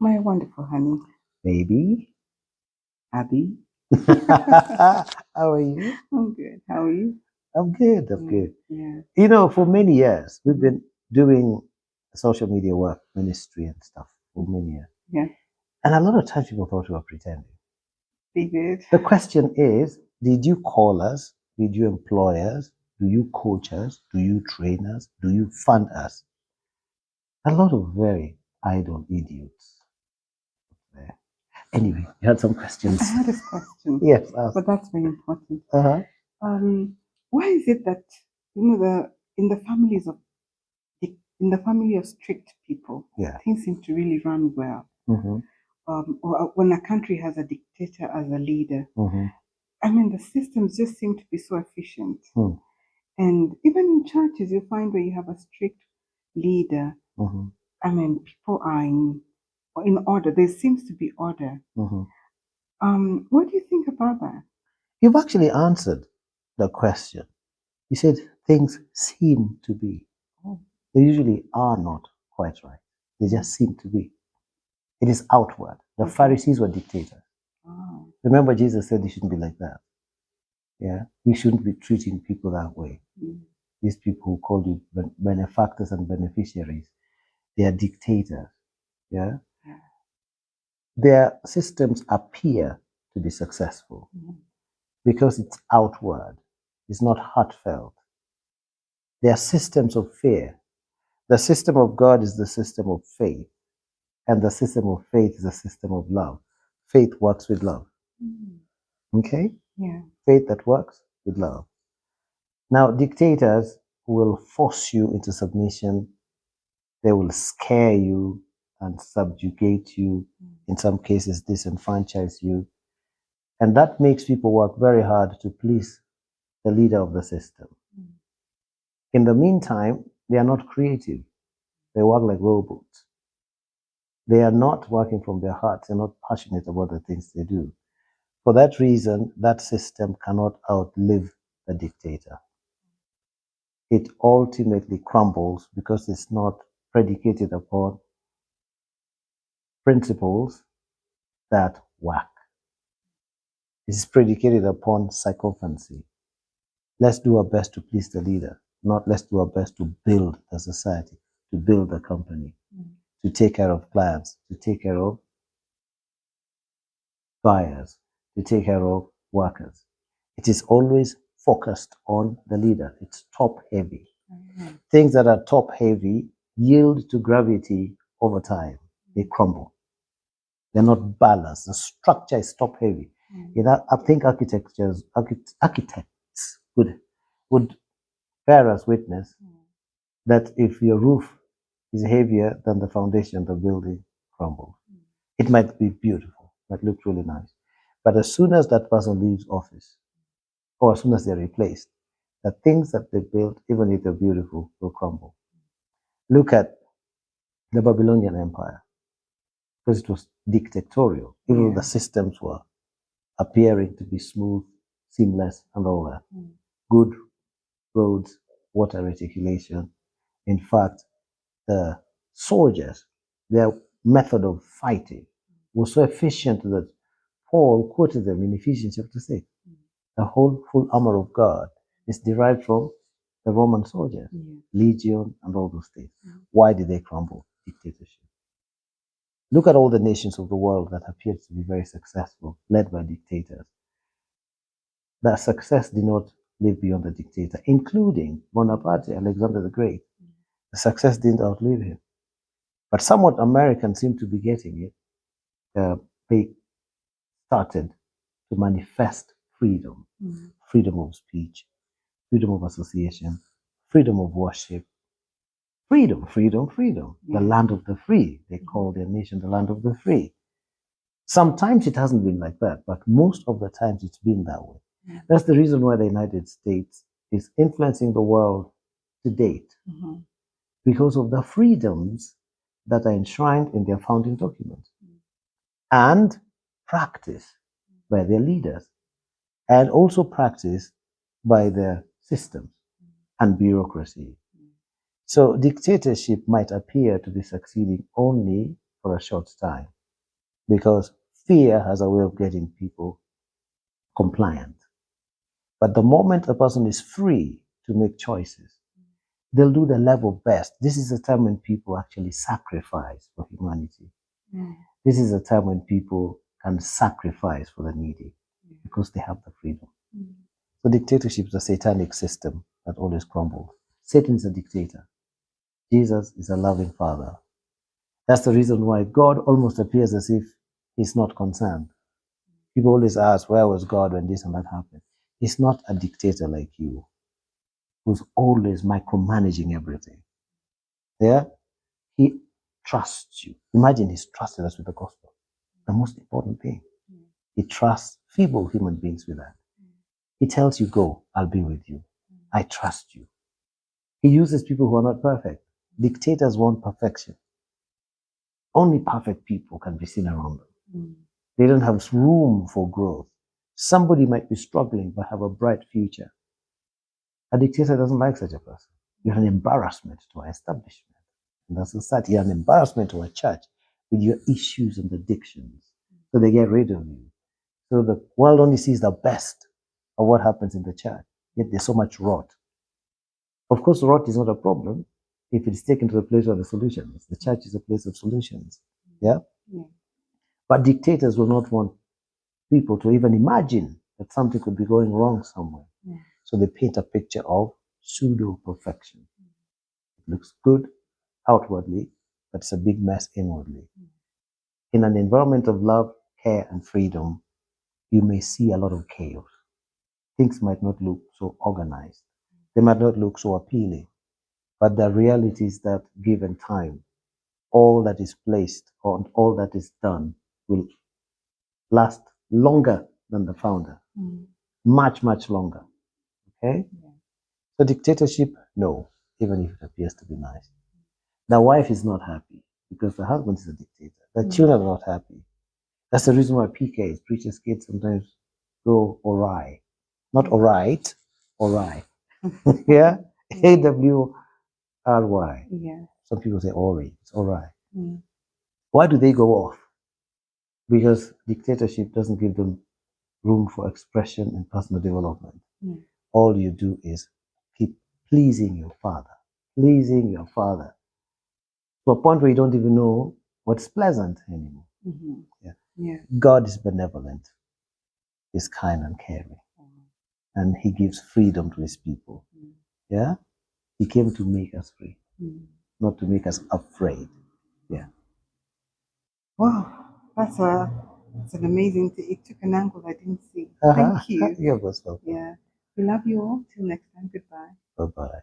My wonderful honey. Baby. Abby. How are you? I'm good. How are you? I'm good. I'm good. Yeah. You know, for many years, we've been doing social media work, ministry, and stuff for many years. Yeah. And a lot of times people thought we were pretending. Be good. The question is, did you call us? Did you employ us? Do you coach us? Do you train us? Do you fund us? A lot of very idle idiots there. Anyway, you had some questions. I had a question. Yes, ask. But that's very important. Uh-huh. Why is it that in the family of strict people, Yeah. things seem to really run well? Mm-hmm. Or when a country has a dictator as a leader, Mm-hmm. I mean, the systems just seem to be so efficient. Mm. And even in churches, you find where you have a strict leader. Mm-hmm. I mean, people are in order. There seems to be order. Mm-hmm. What do you think about that? You've actually answered the question. You said things seem to be. They usually are not quite right. They just seem to be. It is outward. The Pharisees were dictators. Oh. Remember, Jesus said you shouldn't be like that. Yeah, you shouldn't be treating people that way. These people who call you benefactors and beneficiaries, they are dictators. Yeah, their systems appear to be successful because it's outward. It's not heartfelt. They are systems of fear. The system of God is the system of faith, and the system of faith is the system of love. Faith works with love. Okay? Yeah. Faith that works with love. Now, dictators will force you into submission. They will scare you and subjugate you. In some cases, disenfranchise you. And that makes people work very hard to please the leader of the system. In the meantime, they are not creative. They work like robots. They are not working from their hearts. They're not passionate about the things they do. For that reason, that system cannot outlive the dictator. It ultimately crumbles because it's not predicated upon principles that work. It's predicated upon sycophancy. Let's do our best to please the leader, not let's do our best to build the society, to build the company, to take care of clients, to take care of buyers, to take care of workers. It is always focused on the leader. It's top heavy. Things that are top heavy yield to gravity over time. They crumble. They're not balanced. The structure is top heavy. You know, I think architects would bear us witness that if your roof is heavier than the foundation, the building crumbles. It might be beautiful, might look really nice. But as soon as that person leaves office, or as soon as they're replaced, the things that they built, even if they're beautiful, will crumble. Look at the Babylonian Empire, because it was dictatorial, even though the systems were appearing to be smooth, seamless, and all that. Good roads, water reticulation. In fact, the soldiers, their method of fighting was so efficient that Paul quoted them in Ephesians chapter 6. The whole full armor of God is derived from the Roman soldiers, legion, and all those things. Why did they crumble? Dictatorship. Look at all the nations of the world that appeared to be very successful, led by dictators. That success did not live beyond the dictator, including Bonaparte, Alexander the Great. The success didn't outlive him. But somewhat Americans seem to be getting it. They started to manifest freedom, freedom of speech, freedom of association, freedom of worship, freedom, freedom, freedom. The land of the free. They call their nation the land of the free. Sometimes it hasn't been like that, but most of the times it's been that way. That's the reason why the United States is influencing the world to date, because of the freedoms that are enshrined in their founding documents and practiced by their leaders, and also practiced by their systems and bureaucracy. So dictatorship might appear to be succeeding only for a short time because fear has a way of getting people compliant. But the moment a person is free to make choices, they'll do their level best. This is a time when people actually sacrifice for humanity. This is a time when people can sacrifice for the needy because they have the freedom. So dictatorship is a satanic system that always crumbles. Satan is a dictator. Jesus is a loving father. That's the reason why God almost appears as if he's not concerned. People always ask, where was God when this and that happened? He's not a dictator like you, who's always micromanaging everything. Yeah? He trusts you. Imagine he's trusted us with the gospel. The most important thing. He trusts feeble human beings with that. He tells you, go, I'll be with you. I trust you. He uses people who are not perfect. Dictators want perfection. Only perfect people can be seen around them. They don't have room for growth. Somebody might be struggling but have a bright future. A dictator doesn't like such a person. You're an embarrassment to our establishment. And as a society, you're an embarrassment to our church with your issues and addictions. So they get rid of you. So the world only sees the best of what happens in the church. Yet there's so much rot. Of course, rot is not a problem if it's taken to the place of the solutions. The church is a place of solutions. Yeah? But dictators will not want people to even imagine that something could be going wrong somewhere. So they paint a picture of pseudo-perfection. It looks good outwardly, but it's a big mess inwardly. In an environment of love, care, and freedom, you may see a lot of chaos. Things might not look so organized. They might not look so appealing. But the reality is that given time, all that is placed or all that is done will last longer than the founder. Much, much longer. Okay? So dictatorship, no, even if it appears to be nice. The wife is not happy because the husband is a dictator. The children are not happy. That's the reason why PKs, preachers' kids, sometimes go awry. Not alright, awry. Yeah? AWRY. Yeah. Some people say Ori. It's alright. Why do they go off? Because dictatorship doesn't give them room for expression and personal development. All you do is keep pleasing your father. Pleasing your father. To a point where you don't even know what's pleasant anymore. Yeah. God is benevolent. He's kind and caring. And he gives freedom to his people. Yeah? He came to make us free. Not to make us afraid. Yeah. Wow, that's an amazing thing. It took an angle I didn't see. Thank you. You're most welcome. Yeah. We love you all. Till next time. Goodbye. Bye-bye.